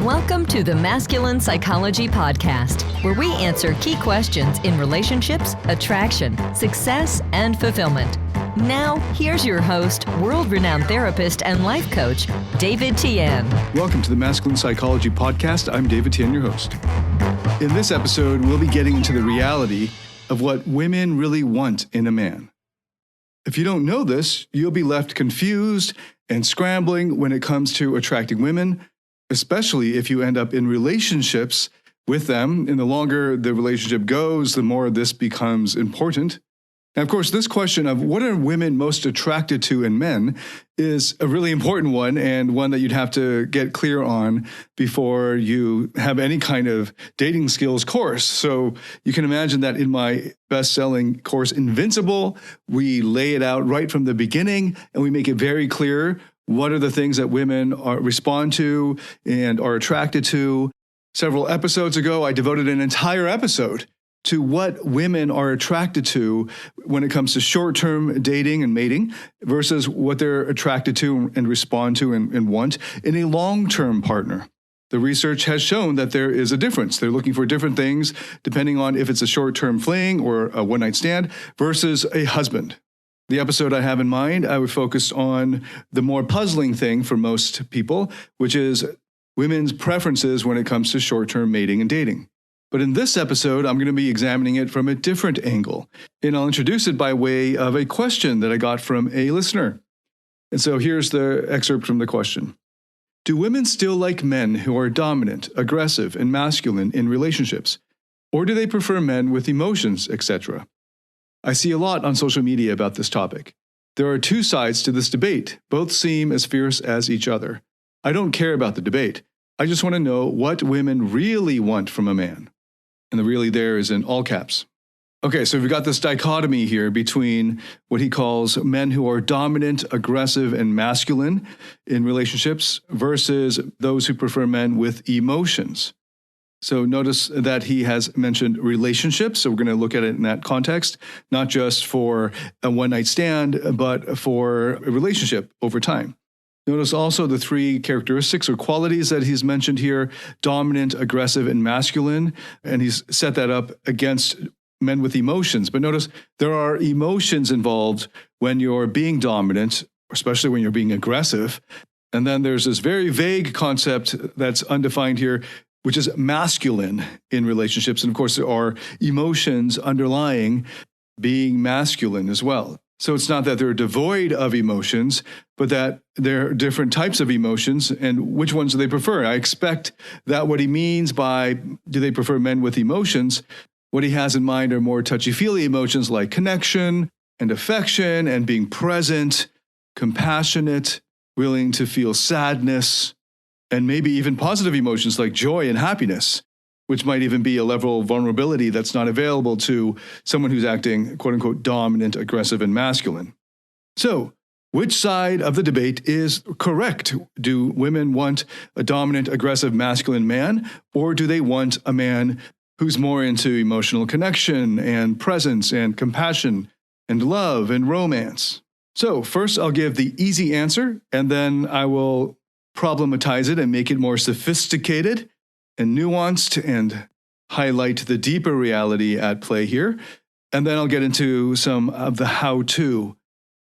Welcome to the Masculine Psychology Podcast, where we answer key questions in relationships, attraction, success, and fulfillment. Now, here's your host, world-renowned therapist and life coach, David Tian. Welcome to the Masculine Psychology Podcast. I'm David Tian, your host. In this episode, we'll be getting into the reality of what women really want in a man. If you don't know this, you'll be left confused and scrambling when it comes to attracting women, especially if you end up in relationships with them. And the longer the relationship goes, the more this becomes important. And of course, this question of what are women most attracted to in men is a really important one, and one that you'd have to get clear on before you have any kind of dating skills course. So you can imagine that in my best-selling course, Invincible, we lay it out right from the beginning, and we make it very clear what are the things that women respond to and are attracted to. Several episodes ago, I devoted an entire episode to what women are attracted to when it comes to short-term dating and mating versus what they're attracted to and respond to and want in a long-term partner. The research has shown that there is a difference. They're looking for different things depending on if it's a short-term fling or a one-night stand versus a husband. The episode I have in mind, I would focus on the more puzzling thing for most people, which is women's preferences when it comes to short-term mating and dating. But in this episode, I'm going to be examining it from a different angle, and I'll introduce it by way of a question that I got from a listener. And so here's the excerpt from the question. Do women still like men who are dominant, aggressive, and masculine in relationships? Or do they prefer men with emotions, etc.? I see a lot on social media about this topic. There are two sides to this debate. Both seem as fierce as each other. I don't care about the debate. I just want to know what women really want from a man. And the really there is in all caps. Okay, so we've got this dichotomy here between what he calls men who are dominant, aggressive, and masculine in relationships versus those who prefer men with emotions. So notice that he has mentioned relationships. So we're going to look at it in that context, not just for a one-night stand, but for a relationship over time. Notice also the three characteristics or qualities that he's mentioned here: dominant, aggressive, and masculine. And he's set that up against men with emotions. But notice there are emotions involved when you're being dominant, especially when you're being aggressive. And then there's this very vague concept that's undefined here, which is masculine in relationships. And of course, there are emotions underlying being masculine as well. So it's not that they're devoid of emotions, but that there are different types of emotions, and which ones do they prefer? I expect that what he means by do they prefer men with emotions, what he has in mind are more touchy-feely emotions like connection and affection and being present, compassionate, willing to feel sadness, and maybe even positive emotions like joy and happiness, which might even be a level of vulnerability that's not available to someone who's acting, quote unquote, dominant, aggressive, and masculine. So, which side of the debate is correct? Do women want a dominant, aggressive, masculine man, or do they want a man who's more into emotional connection and presence and compassion and love and romance? So, first I'll give the easy answer, and then I will problematize it and make it more sophisticated and nuanced and highlight the deeper reality at play here. And then I'll get into some of the how-to.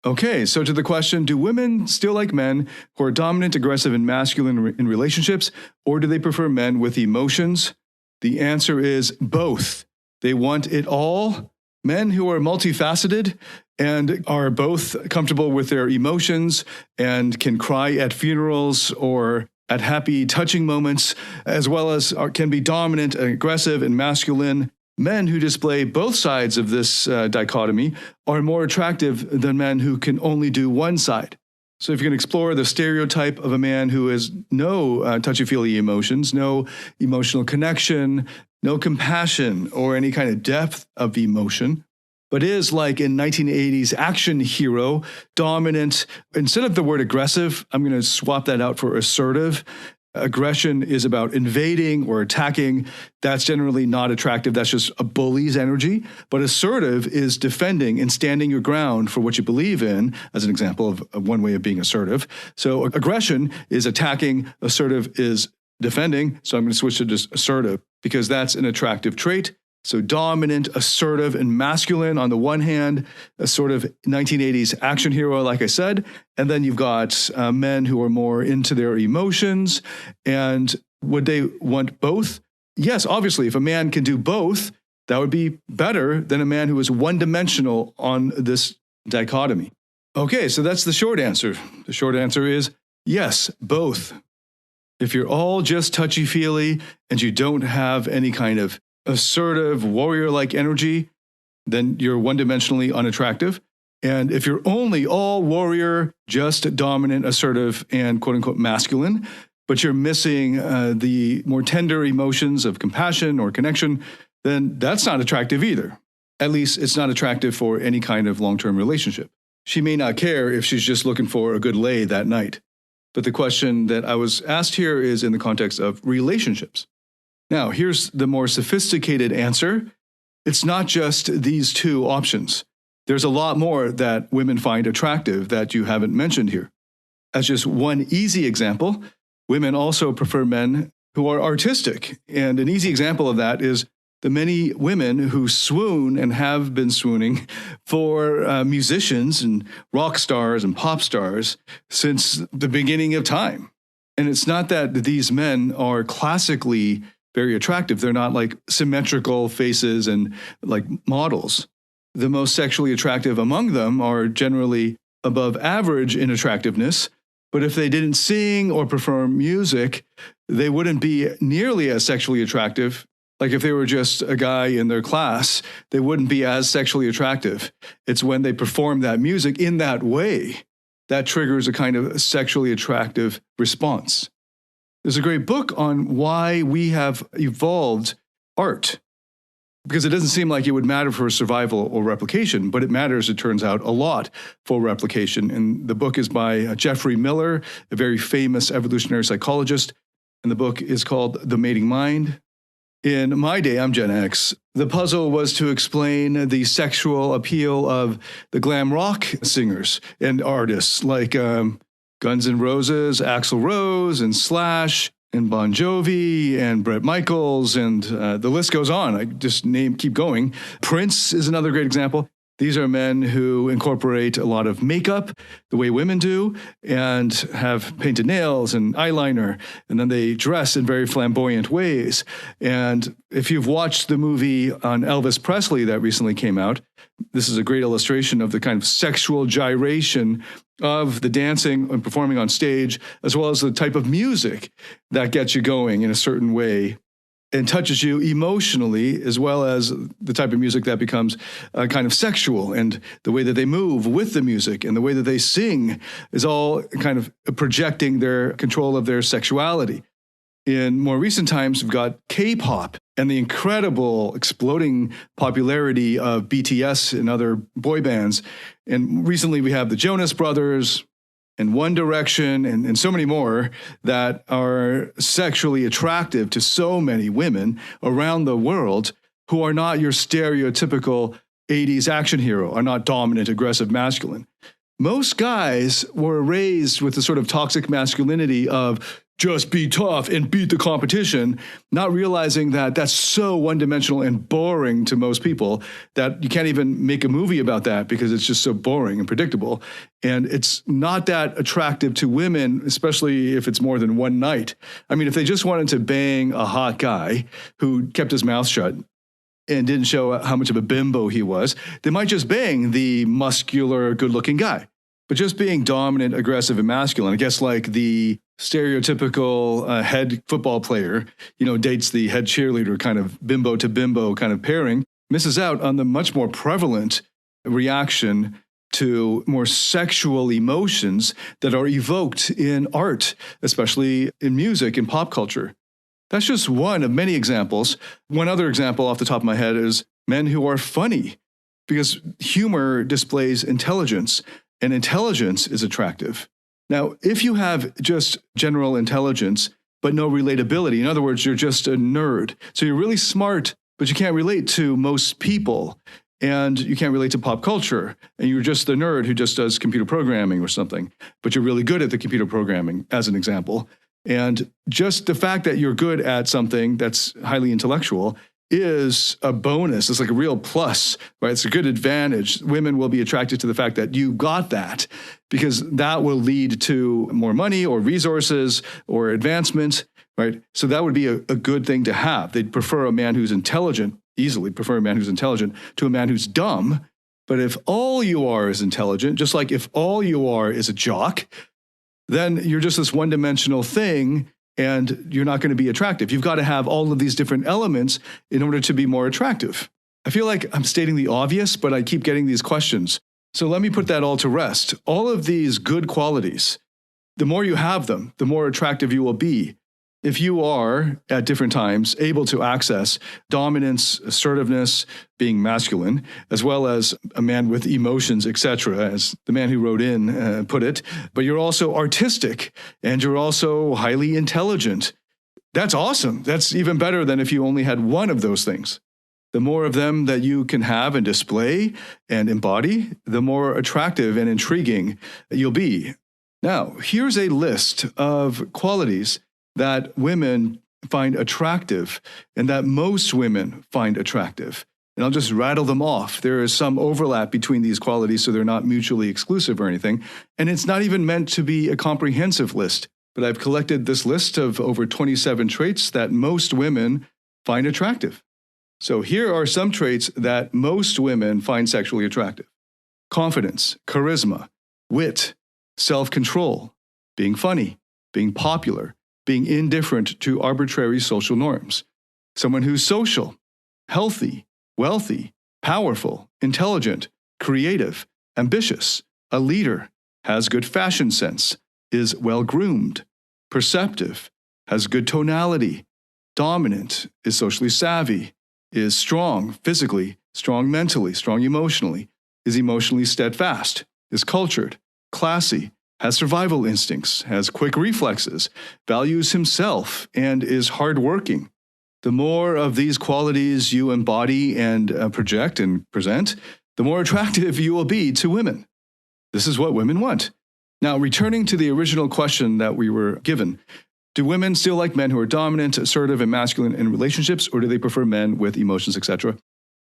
Okay, so to the question, do women still like men who are dominant, aggressive, and masculine in relationships, or do they prefer men with emotions? The answer is both. They want it all. Men who are multifaceted and are both comfortable with their emotions and can cry at funerals or at happy, touching moments, as well as can be dominant, aggressive, and masculine. Men who display both sides of this dichotomy are more attractive than men who can only do one side. So if you can explore the stereotype of a man who has no touchy-feely emotions, no emotional connection, no compassion, or any kind of depth of emotion, but is like in 1980s action hero, dominant. Instead of the word aggressive, I'm going to swap that out for assertive. Aggression is about invading or attacking. That's generally not attractive. That's just a bully's energy. But assertive is defending and standing your ground for what you believe in, as an example of one way of being assertive. So aggression is attacking. Assertive is defending, so I'm going to switch to just assertive because that's an attractive trait. So dominant, assertive, and masculine on the one hand, a sort of 1980s action hero, like I said. And then you've got men who are more into their emotions. And would they want both? Yes, obviously, if a man can do both, that would be better than a man who is one-dimensional on this dichotomy. Okay, so that's the short answer. The short answer is yes, both. If you're all just touchy-feely and you don't have any kind of assertive, warrior-like energy, then you're one-dimensionally unattractive. And if you're only all warrior, just dominant, assertive, and quote-unquote masculine, but you're missing the more tender emotions of compassion or connection, then that's not attractive either. At least it's not attractive for any kind of long-term relationship. She may not care if she's just looking for a good lay that night. But the question that I was asked here is in the context of relationships. Now, here's the more sophisticated answer. It's not just these two options. There's a lot more that women find attractive that you haven't mentioned here. As just one easy example, women also prefer men who are artistic. And an easy example of that is the many women who swoon and have been swooning for musicians and rock stars and pop stars since the beginning of time. And it's not that these men are classically very attractive. They're not like symmetrical faces and like models. The most sexually attractive among them are generally above average in attractiveness. But if they didn't sing or perform music, they wouldn't be nearly as sexually attractive. Like if they were just a guy in their class, they wouldn't be as sexually attractive. It's when they perform that music in that way that triggers a kind of sexually attractive response. There's a great book on why we have evolved art, because it doesn't seem like it would matter for survival or replication, but it matters, it turns out, a lot for replication. And the book is by Jeffrey Miller, a very famous evolutionary psychologist. And the book is called The Mating Mind. In my day, I'm Gen X, the puzzle was to explain the sexual appeal of the glam rock singers and artists like Guns N' Roses, Axl Rose, and Slash, and Bon Jovi, and Bret Michaels, and the list goes on. I just keep going. Prince is another great example. These are men who incorporate a lot of makeup, the way women do, and have painted nails and eyeliner, and then they dress in very flamboyant ways. And if you've watched the movie on Elvis Presley that recently came out, this is a great illustration of the kind of sexual gyration of the dancing and performing on stage, as well as the type of music that gets you going in a certain way and touches you emotionally, as well as the type of music that becomes kind of sexual, and the way that they move with the music and the way that they sing is all kind of projecting their control of their sexuality. In more recent times, we've got K-pop and the incredible exploding popularity of BTS and other boy bands. And recently we have the Jonas Brothers and One Direction and so many more that are sexually attractive to so many women around the world who are not your stereotypical 80s action hero, are not dominant, aggressive, masculine. Most guys were raised with the sort of toxic masculinity of just be tough and beat the competition, not realizing that that's so one-dimensional and boring to most people that you can't even make a movie about that because it's just so boring and predictable. And it's not that attractive to women, especially if it's more than one night. I mean, if they just wanted to bang a hot guy who kept his mouth shut and didn't show how much of a bimbo he was, they might just bang the muscular, good-looking guy. But just being dominant, aggressive, and masculine, I guess like the stereotypical head football player, dates the head cheerleader kind of bimbo to bimbo kind of pairing, misses out on the much more prevalent reaction to more sexual emotions that are evoked in art, especially in music and pop culture. That's just one of many examples. One other example off the top of my head is men who are funny, because humor displays intelligence, and intelligence is attractive. Now, if you have just general intelligence, but no relatability, in other words, you're just a nerd. So you're really smart, but you can't relate to most people, and you can't relate to pop culture, and you're just the nerd who just does computer programming or something, but you're really good at the computer programming, as an example. And just the fact that you're good at something that's highly intellectual is a bonus. It's like a real plus, right? It's a good advantage. Women will be attracted to the fact that you got that because that will lead to more money or resources or advancement, right? So that would be a good thing to have. They'd prefer a man who's intelligent, easily prefer a man who's intelligent to a man who's dumb. But if all you are is intelligent, just like if all you are is a jock, then you're just this one-dimensional thing and you're not going to be attractive. You've got to have all of these different elements in order to be more attractive. I feel like I'm stating the obvious, but I keep getting these questions. So let me put that all to rest. All of these good qualities, the more you have them, the more attractive you will be. If you are, at different times, able to access dominance, assertiveness, being masculine, as well as a man with emotions, etc., as the man who wrote in put it, but you're also artistic and you're also highly intelligent, that's awesome. That's even better than if you only had one of those things. The more of them that you can have and display and embody, the more attractive and intriguing you'll be. Now, here's a list of qualities that women find attractive and that most women find attractive. And I'll just rattle them off. There is some overlap between these qualities, so they're not mutually exclusive or anything. And it's not even meant to be a comprehensive list. But I've collected this list of over 27 traits that most women find attractive. So here are some traits that most women find sexually attractive: confidence, charisma, wit, self-control, being funny, being popular, being indifferent to arbitrary social norms, someone who's social, healthy, wealthy, powerful, intelligent, creative, ambitious, a leader, has good fashion sense, is well-groomed, perceptive, has good tonality, dominant, is socially savvy, is strong physically, strong mentally, strong emotionally, is emotionally steadfast, is cultured, classy, has survival instincts, has quick reflexes, values himself, and is hardworking. The more of these qualities you embody and project and present, the more attractive you will be to women. This is what women want. Now, returning to the original question that we were given, do women still like men who are dominant, assertive, and masculine in relationships, or do they prefer men with emotions, etc.?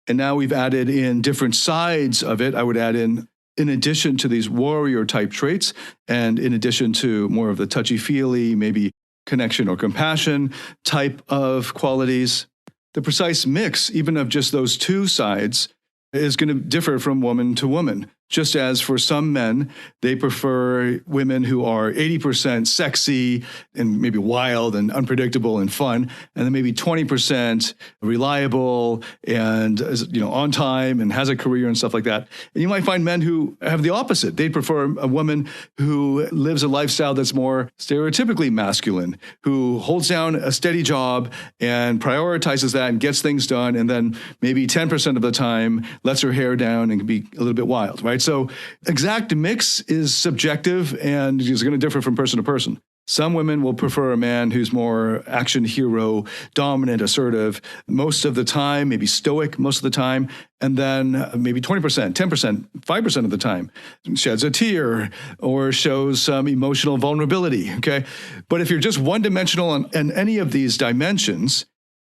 And now we've added in different sides of it. I would add in addition to these warrior type traits, and in addition to more of the touchy-feely, maybe connection or compassion type of qualities, the precise mix, even of just those two sides, is going to differ from woman to woman. Just as for some men, they prefer women who are 80% sexy and maybe wild and unpredictable and fun, and then maybe 20% reliable and on time and has a career and stuff like that. And you might find men who have the opposite. They prefer a woman who lives a lifestyle that's more stereotypically masculine, who holds down a steady job and prioritizes that and gets things done, and then maybe 10% of the time lets her hair down and can be a little bit wild, right? So exact mix is subjective and is going to differ from person to person. Some women will prefer a man who's more action hero, dominant, assertive most of the time, maybe stoic most of the time, and then maybe 20%, 10%, 5% of the time sheds a tear or shows some emotional vulnerability, okay? But if you're just one-dimensional in any of these dimensions,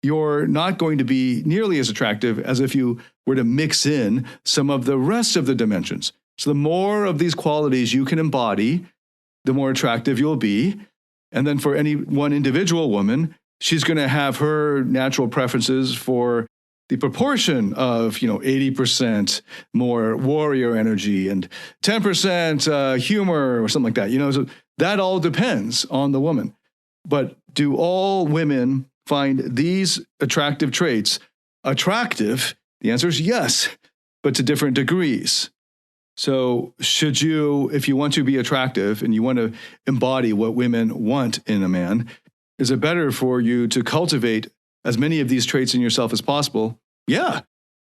you're not going to be nearly as attractive as if you were to mix in some of the rest of the dimensions. So the more of these qualities you can embody, the more attractive you'll be. And then for any one individual woman, she's going to have her natural preferences for the proportion of, 80% more warrior energy and 10% humor or something like that. So that all depends on the woman. But do all women find these attractive traits attractive? The answer is yes, but to different degrees. So if you want to be attractive and you want to embody what women want in a man, is it better for you to cultivate as many of these traits in yourself as possible? Yeah.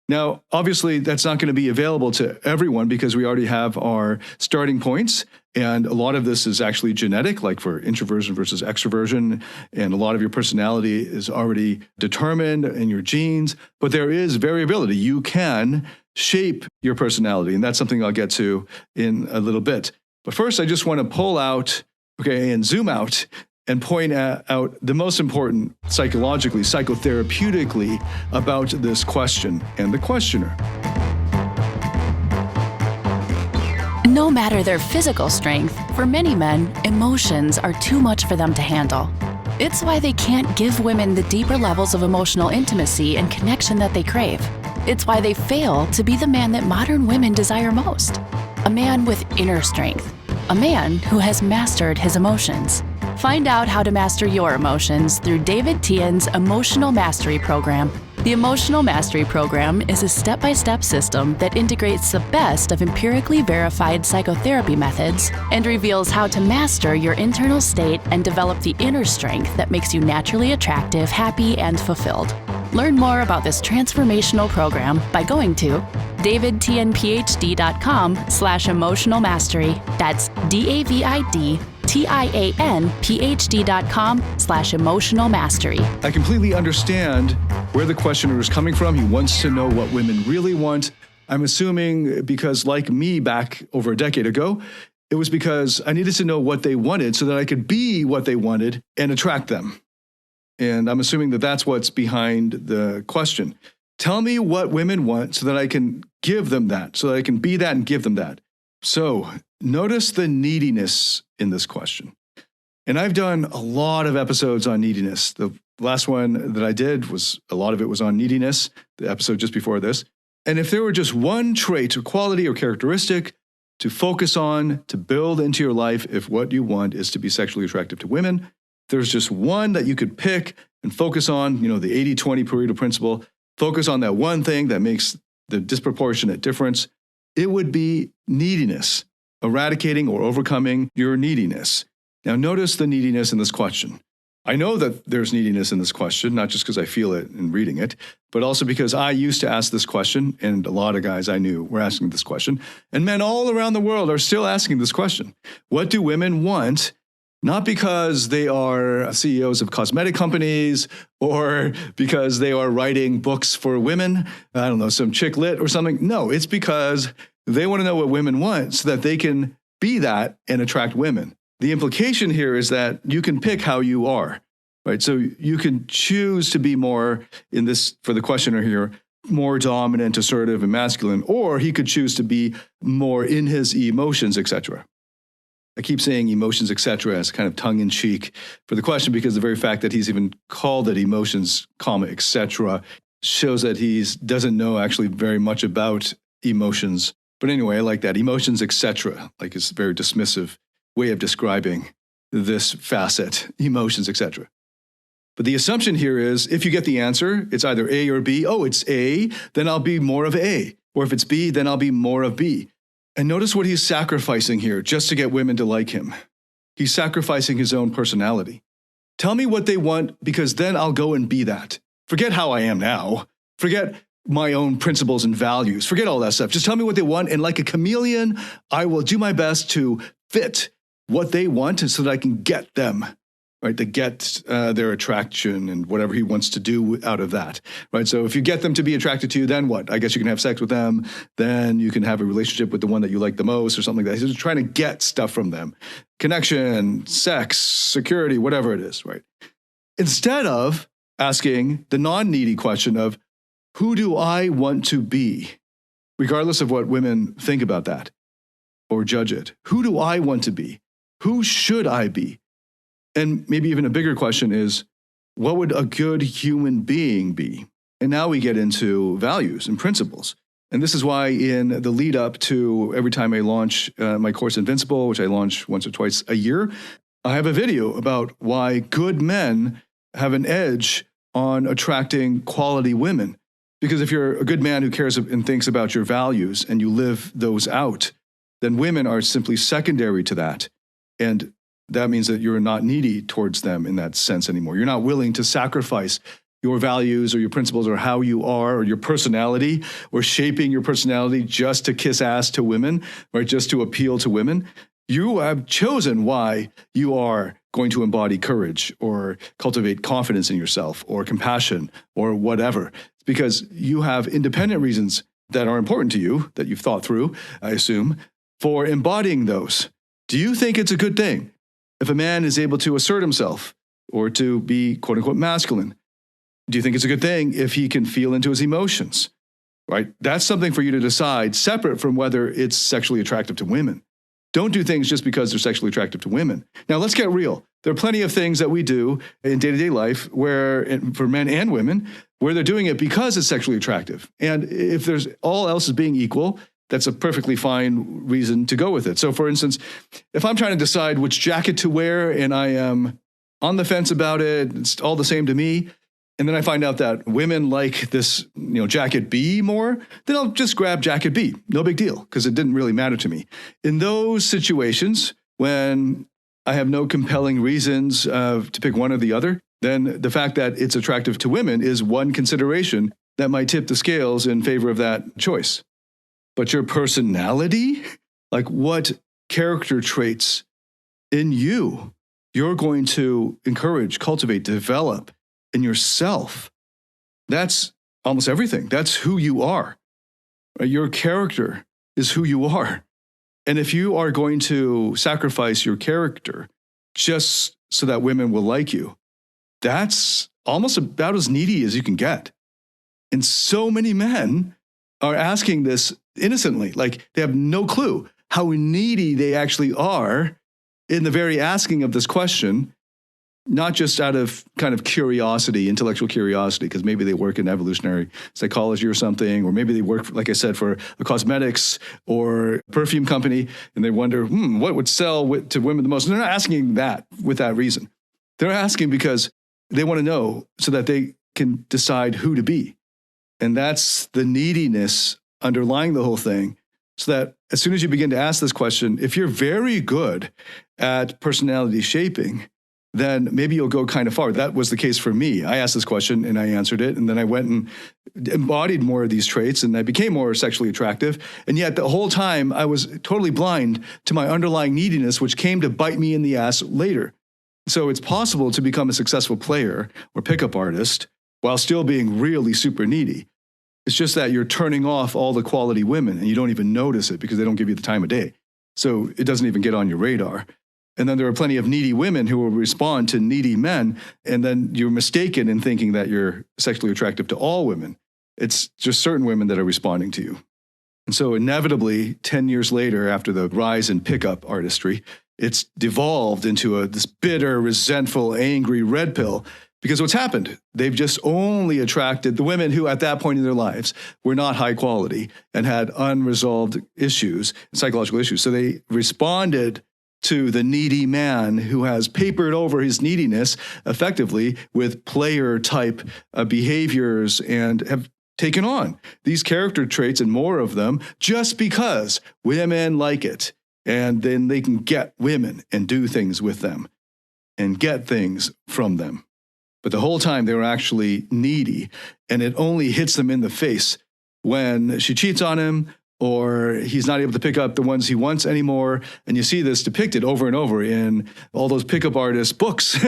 Now, obviously, that's not going to be available to everyone because we already have our starting points. And a lot of this is actually genetic, like for introversion versus extroversion. And a lot of your personality is already determined in your genes. But there is variability. You can shape your personality. And that's something I'll get to in a little bit. But first, I just want to pull out, and zoom out and point out the most important psychologically, psychotherapeutically about this question and the questioner. No matter their physical strength, for many men, emotions are too much for them to handle. It's why they can't give women the deeper levels of emotional intimacy and connection that they crave. It's why they fail to be the man that modern women desire most. A man with inner strength. A man who has mastered his emotions. Find out how to master your emotions through David Tian's Emotional Mastery Program. The Emotional Mastery Program is a step-by-step system that integrates the best of empirically verified psychotherapy methods and reveals how to master your internal state and develop the inner strength that makes you naturally attractive, happy, and fulfilled. Learn more about this transformational program by going to davidtianphd.com/emotional mastery. That's DAVIDTIANPhD.com/emotional mastery. I completely understand where the questioner is coming from. He wants to know what women really want. I'm assuming because, like me back over a decade ago, it was because I needed to know what they wanted so that I could be what they wanted and attract them. And I'm assuming that that's what's behind the question. Tell me what women want so that I can give them that, so that I can be that and give them that. So notice the neediness in this question. And I've done a lot of episodes on neediness. The last one that I did a lot of it was on neediness, the episode just before this. And if there were just one trait or quality or characteristic to focus on, to build into your life, if what you want is to be sexually attractive to women, there's just one that you could pick and focus on, the 80-20 Pareto principle, focus on that one thing that makes the disproportionate difference. It would be neediness, eradicating or overcoming your neediness. Now, notice the neediness in this question. I know that there's neediness in this question, not just because I feel it in reading it, but also because I used to ask this question, and a lot of guys I knew were asking this question, and men all around the world are still asking this question. What do women want? Not because they are CEOs of cosmetic companies or because they are writing books for women, I don't know, some chick lit or something. No, it's because they want to know what women want so that they can be that and attract women. The implication here is that you can pick how you are, right? So you can choose to be more, in this, for the questioner here, more dominant, assertive, and masculine, or he could choose to be more in his emotions, etc. I keep saying emotions, etc. as kind of tongue-in-cheek for the question because the very fact that he's even called it emotions, etc. shows that he doesn't know actually very much about emotions. But anyway, I like that. Emotions, etc. Like it's a very dismissive way of describing this facet, emotions, etc. But the assumption here is if you get the answer, it's either A or B. Oh, it's A, then I'll be more of A. Or if it's B, then I'll be more of B. And notice what he's sacrificing here just to get women to like him. He's sacrificing his own personality. Tell me what they want because then I'll go and be that. Forget how I am now. Forget my own principles and values. Forget all that stuff. Just tell me what they want. And like a chameleon, I will do my best to fit what they want so that I can get them, right? To get their attraction and whatever he wants to do out of that, right? So if you get them to be attracted to you, then what? I guess you can have sex with them. Then you can have a relationship with the one that you like the most or something like that. He's just trying to get stuff from them. Connection, sex, security, whatever it is, right? Instead of asking the non-needy question of, who do I want to be? Regardless of what women think about that or judge it. Who do I want to be? Who should I be? And maybe even a bigger question is, what would a good human being be? And now we get into values and principles. And this is why in the lead up to every time I launch my course Invincible, which I launch once or twice a year, I have a video about why good men have an edge on attracting quality women. Because if you're a good man who cares and thinks about your values and you live those out, then women are simply secondary to that. And that means that you're not needy towards them in that sense anymore. You're not willing to sacrifice your values or your principles or how you are or your personality or shaping your personality just to kiss ass to women, right? Just to appeal to women. You have chosen why you are going to embody courage or cultivate confidence in yourself or compassion or whatever. It's because you have independent reasons that are important to you that you've thought through, I assume, for embodying those. Do you think it's a good thing If a man is able to assert himself or to be quote unquote masculine, do you think it's a good thing if he can feel into his emotions? Right? That's something for you to decide separate from whether it's sexually attractive to women. Don't do things just because they're sexually attractive to women. Now, let's get real. There are plenty of things that we do in day-to-day life where, for men and women, where they're doing it because it's sexually attractive. And if there's all else is being equal, that's a perfectly fine reason to go with it. So, for instance, if I'm trying to decide which jacket to wear and I am on the fence about it, it's all the same to me, and then I find out that women like this, jacket B more, then I'll just grab jacket B. No big deal, because it didn't really matter to me. In those situations, when I have no compelling reasons to pick one or the other, then the fact that it's attractive to women is one consideration that might tip the scales in favor of that choice. But your personality, like what character traits in you you're going to encourage, cultivate, develop in yourself, that's almost everything. That's who you are. Your character is who you are. And if you are going to sacrifice your character just so that women will like you, that's almost about as needy as you can get. And so many men are asking this innocently, like they have no clue how needy they actually are in the very asking of this question, not just out of kind of curiosity, intellectual curiosity, because maybe they work in evolutionary psychology or something, or maybe they work, like I said, for a cosmetics or perfume company, and they wonder, what would sell to women the most? And they're not asking that with that reason. They're asking because they want to know so that they can decide who to be. And that's the neediness underlying the whole thing. So that as soon as you begin to ask this question, if you're very good at personality shaping, then maybe you'll go kind of far. That was the case for me. I asked this question and I answered it. And then I went and embodied more of these traits and I became more sexually attractive. And yet the whole time I was totally blind to my underlying neediness, which came to bite me in the ass later. So it's possible to become a successful player or pickup artist while still being really super needy. It's just that you're turning off all the quality women and you don't even notice it because they don't give you the time of day. So it doesn't even get on your radar. And then there are plenty of needy women who will respond to needy men. And then you're mistaken in thinking that you're sexually attractive to all women. It's just certain women that are responding to you. And so inevitably, 10 years later, after the rise in pickup artistry, it's devolved into this bitter, resentful, angry red pill. Because what's happened, they've just only attracted the women who at that point in their lives were not high quality and had unresolved issues, psychological issues. So they responded to the needy man who has papered over his neediness effectively with player type behaviors and have taken on these character traits and more of them just because women like it. And then they can get women and do things with them and get things from them. But the whole time they were actually needy, and it only hits them in the face when she cheats on him or he's not able to pick up the ones he wants anymore. And you see this depicted over and over in all those pickup artist books,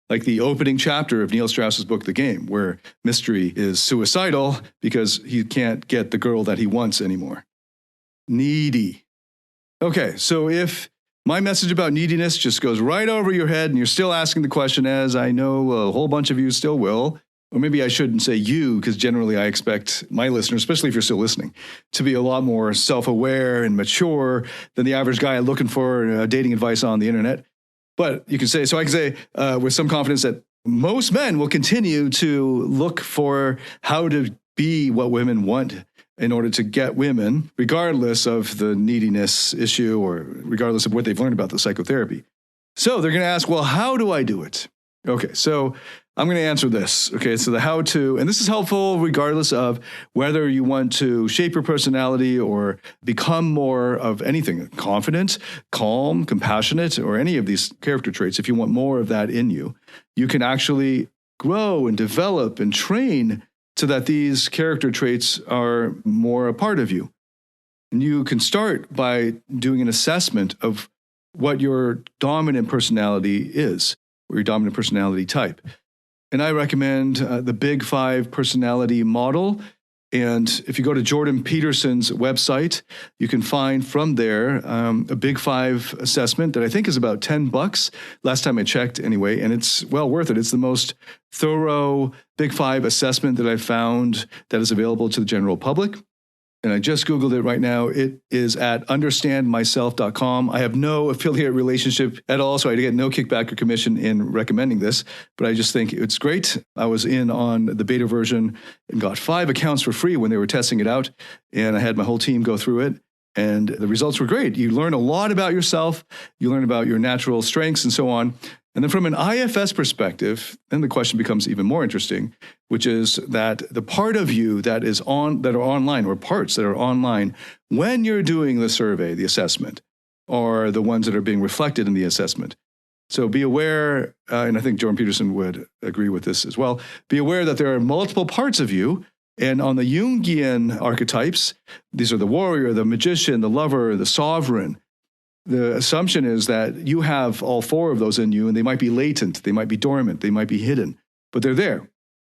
like the opening chapter of Neil Strauss's book, The Game, where Mystery is suicidal because he can't get the girl that he wants anymore. Needy. Okay, so if my message about neediness just goes right over your head and you're still asking the question, as I know a whole bunch of you still will, or maybe I shouldn't say you, because generally I expect my listeners, especially if you're still listening, to be a lot more self-aware and mature than the average guy looking for dating advice on the internet. But you can say, so I can say with some confidence that most men will continue to look for how to be what women want in order to get women, regardless of the neediness issue or regardless of what they've learned about the psychotherapy. So they're going to ask, well, how do I do it? Okay, so I'm going to answer this. Okay, so the how to, and this is helpful regardless of whether you want to shape your personality or become more of anything, confident, calm, compassionate, or any of these character traits. If you want more of that in you, you can actually grow and develop and train so that these character traits are more a part of you. And you can start by doing an assessment of what your dominant personality is, or your dominant personality type. And I recommend the Big Five personality model. And if you go to Jordan Peterson's website, you can find from there a Big Five assessment that I think is about $10 last time I checked anyway, and it's well worth it. It's the most thorough Big Five assessment that I've found that is available to the general public. And I just Googled it right now. It is at understandmyself.com. I have no affiliate relationship at all, so I get no kickback or commission in recommending this, but I just think it's great. I was in on the beta version and got 5 accounts for free when they were testing it out, and I had my whole team go through it, and the results were great. You learn a lot about yourself. You learn about your natural strengths and so on. And then from an IFS perspective, then the question becomes even more interesting, which is that the part of you that are online, or parts that are online when you're doing the survey, the assessment, are the ones that are being reflected in the assessment. So be aware, and I think Jordan Peterson would agree with this as well, be aware that there are multiple parts of you. And on the Jungian archetypes, these are the warrior, the magician, the lover, the sovereign. The assumption is that you have all 4 of those in you, and they might be latent, they might be dormant, they might be hidden, but they're there.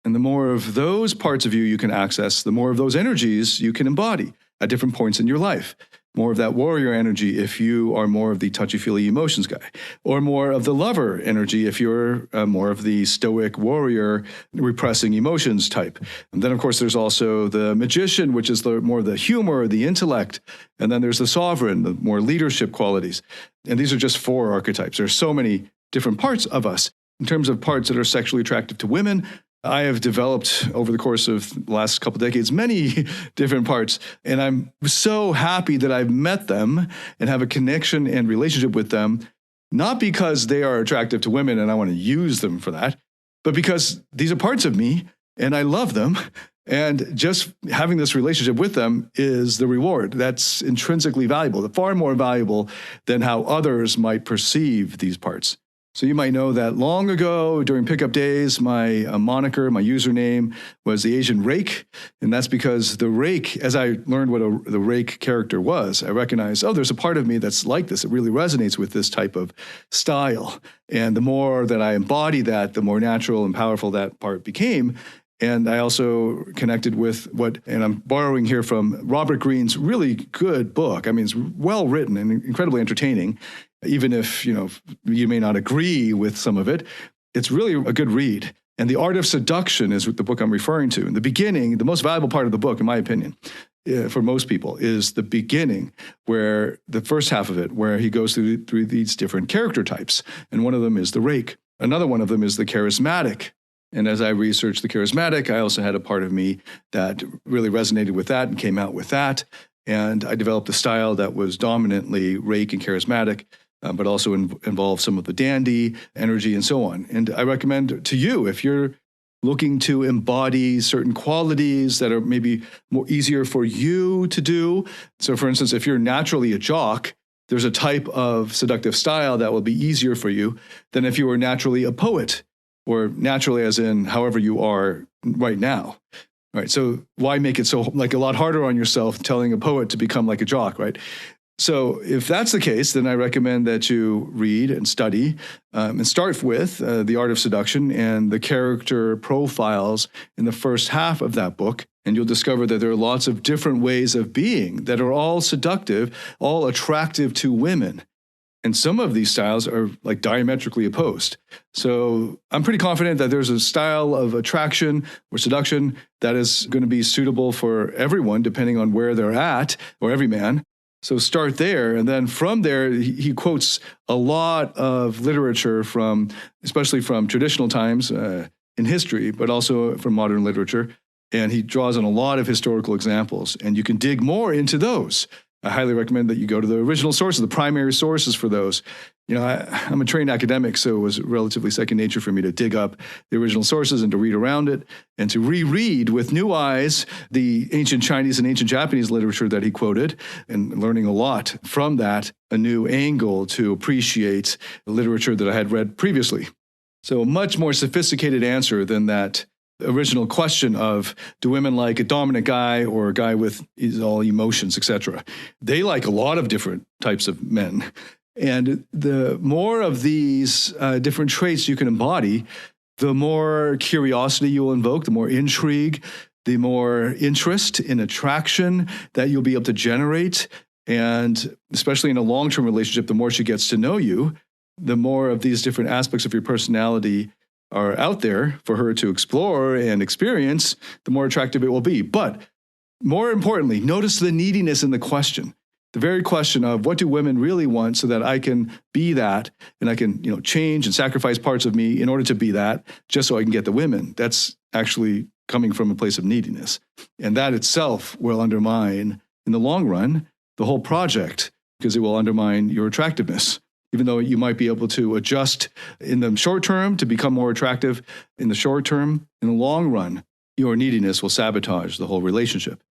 And the more of those parts of you can access, the more of those energies you can embody at different points in your life. More of that warrior energy if you are more of the touchy-feely emotions guy, or more of the lover energy if you're more of the stoic warrior repressing emotions type. And then, of course, there's also the magician, which is more the humor, the intellect. And then there's the sovereign, the more leadership qualities. And these are just 4 archetypes. There's so many different parts of us. In terms of parts that are sexually attractive to women, I have developed over the course of the last couple of decades many different parts, and I'm so happy that I've met them and have a connection and relationship with them, not because they are attractive to women and I want to use them for that, but because these are parts of me and I love them, and just having this relationship with them is the reward. That's intrinsically valuable, far more valuable than how others might perceive these parts. So you might know that long ago during pickup days, my moniker, my username was the Asian Rake. And that's because the Rake, as I learned what the Rake character was, I recognized, there's a part of me that's like this. It really resonates with this type of style. And the more that I embody that, the more natural and powerful that part became. And I also connected with and I'm borrowing here from Robert Greene's really good book. I mean, it's well written and incredibly entertaining. Even if, you may not agree with some of it, it's really a good read. And The Art of Seduction is the book I'm referring to. In the beginning, the most valuable part of the book, in my opinion, for most people, is the beginning, where the first half of it, where he goes through these different character types. And one of them is the rake. Another one of them is the charismatic. And as I researched the charismatic, I also had a part of me that really resonated with that and came out with that. And I developed a style that was dominantly rake and charismatic, but also involved some of the dandy energy and so on. And I recommend to you, if you're looking to embody certain qualities that are maybe more easier for you to do. So for instance, if you're naturally a jock, there's a type of seductive style that will be easier for you than if you were naturally a poet, or naturally as in however you are right now. Right. So why make it so a lot harder on yourself telling a poet to become like a jock, right? So if that's the case, then I recommend that you read and study and start with The Art of Seduction and the character profiles in the first half of that book. And you'll discover that there are lots of different ways of being that are all seductive, all attractive to women. And some of these styles are diametrically opposed. So I'm pretty confident that there's a style of attraction or seduction that is going to be suitable for everyone, depending on where they're at, or every man. So start there. And then from there, he quotes a lot of literature especially from traditional times in history, but also from modern literature. And he draws on a lot of historical examples, and you can dig more into those. I highly recommend that you go to the original sources, the primary sources for those. I'm a trained academic, so it was relatively second nature for me to dig up the original sources and to read around it and to reread with new eyes the ancient Chinese and ancient Japanese literature that he quoted, and learning a lot from that, a new angle to appreciate the literature that I had read previously. So a much more sophisticated answer than that original question of, do women like a dominant guy or a guy with all emotions, etc.? They like a lot of different types of men. And the more of these different traits you can embody, the more curiosity you will invoke, the more intrigue, the more interest in attraction that you'll be able to generate. And especially in a long-term relationship, the more she gets to know you, the more of these different aspects of your personality are out there for her to explore and experience, the more attractive it will be. But more importantly, notice the neediness in the question. The very question of what do women really want so that I can be that and I can, change and sacrifice parts of me in order to be that just so I can get the women. That's actually coming from a place of neediness. And that itself will undermine, in the long run, the whole project because it will undermine your attractiveness. Even though you might be able to adjust in the short term to become more attractive in the short term, in the long run, your neediness will sabotage the whole relationship.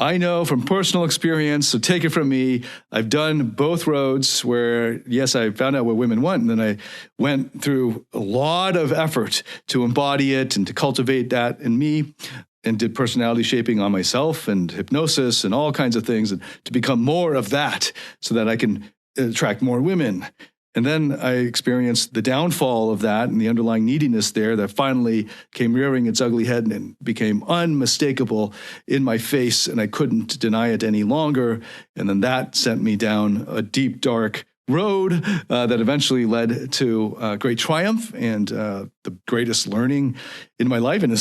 I know from personal experience, so take it from me, I've done both roads where, yes, I found out what women want, and then I went through a lot of effort to embody it and to cultivate that in me, and did personality shaping on myself and hypnosis and all kinds of things and to become more of that so that I can attract more women. And then I experienced the downfall of that and the underlying neediness there that finally came rearing its ugly head and became unmistakable in my face, and I couldn't deny it any longer. And then that sent me down a deep, dark road that eventually led to great triumph and the greatest learning in my life. And I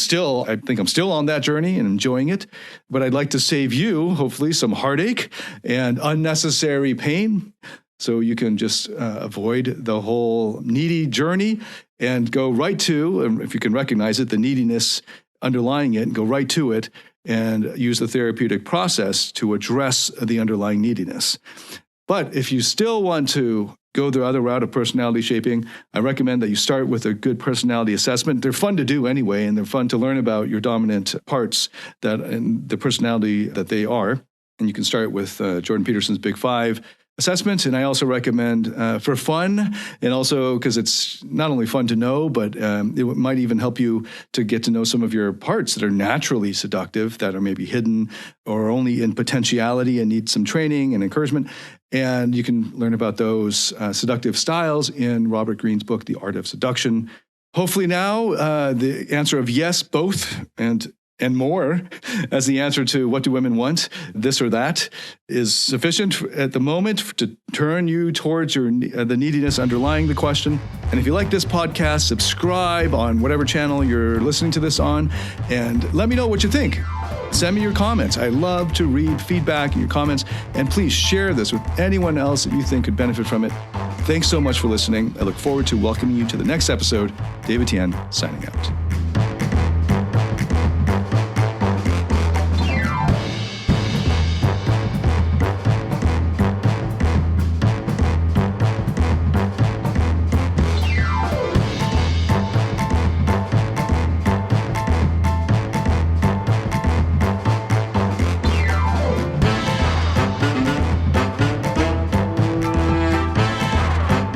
think I'm still on that journey and enjoying it. But I'd like to save you, hopefully, some heartache and unnecessary pain, so you can just avoid the whole needy journey and go right to, if you can recognize it, the neediness underlying it, and go right to it and use the therapeutic process to address the underlying neediness. But if you still want to go the other route of personality shaping, I recommend that you start with a good personality assessment. They're fun to do anyway, and they're fun to learn about your dominant parts and the personality that they are. And you can start with Jordan Peterson's Big Five assessment. And I also recommend for fun, and also because it's not only fun to know, but it might even help you to get to know some of your parts that are naturally seductive, that are maybe hidden or only in potentiality and need some training and encouragement. And you can learn about those seductive styles in Robert Greene's book, The Art of Seduction. Hopefully now the answer of yes, both, and more as the answer to what do women want, this or that, is sufficient at the moment to turn you towards the neediness underlying the question. And if you like this podcast, subscribe on whatever channel you're listening to this on, and let me know what you think. Send me your comments. I love to read feedback and your comments, and please share this with anyone else that you think could benefit from it. Thanks so much for listening. I look forward to welcoming you to the next episode. David Tian, signing out.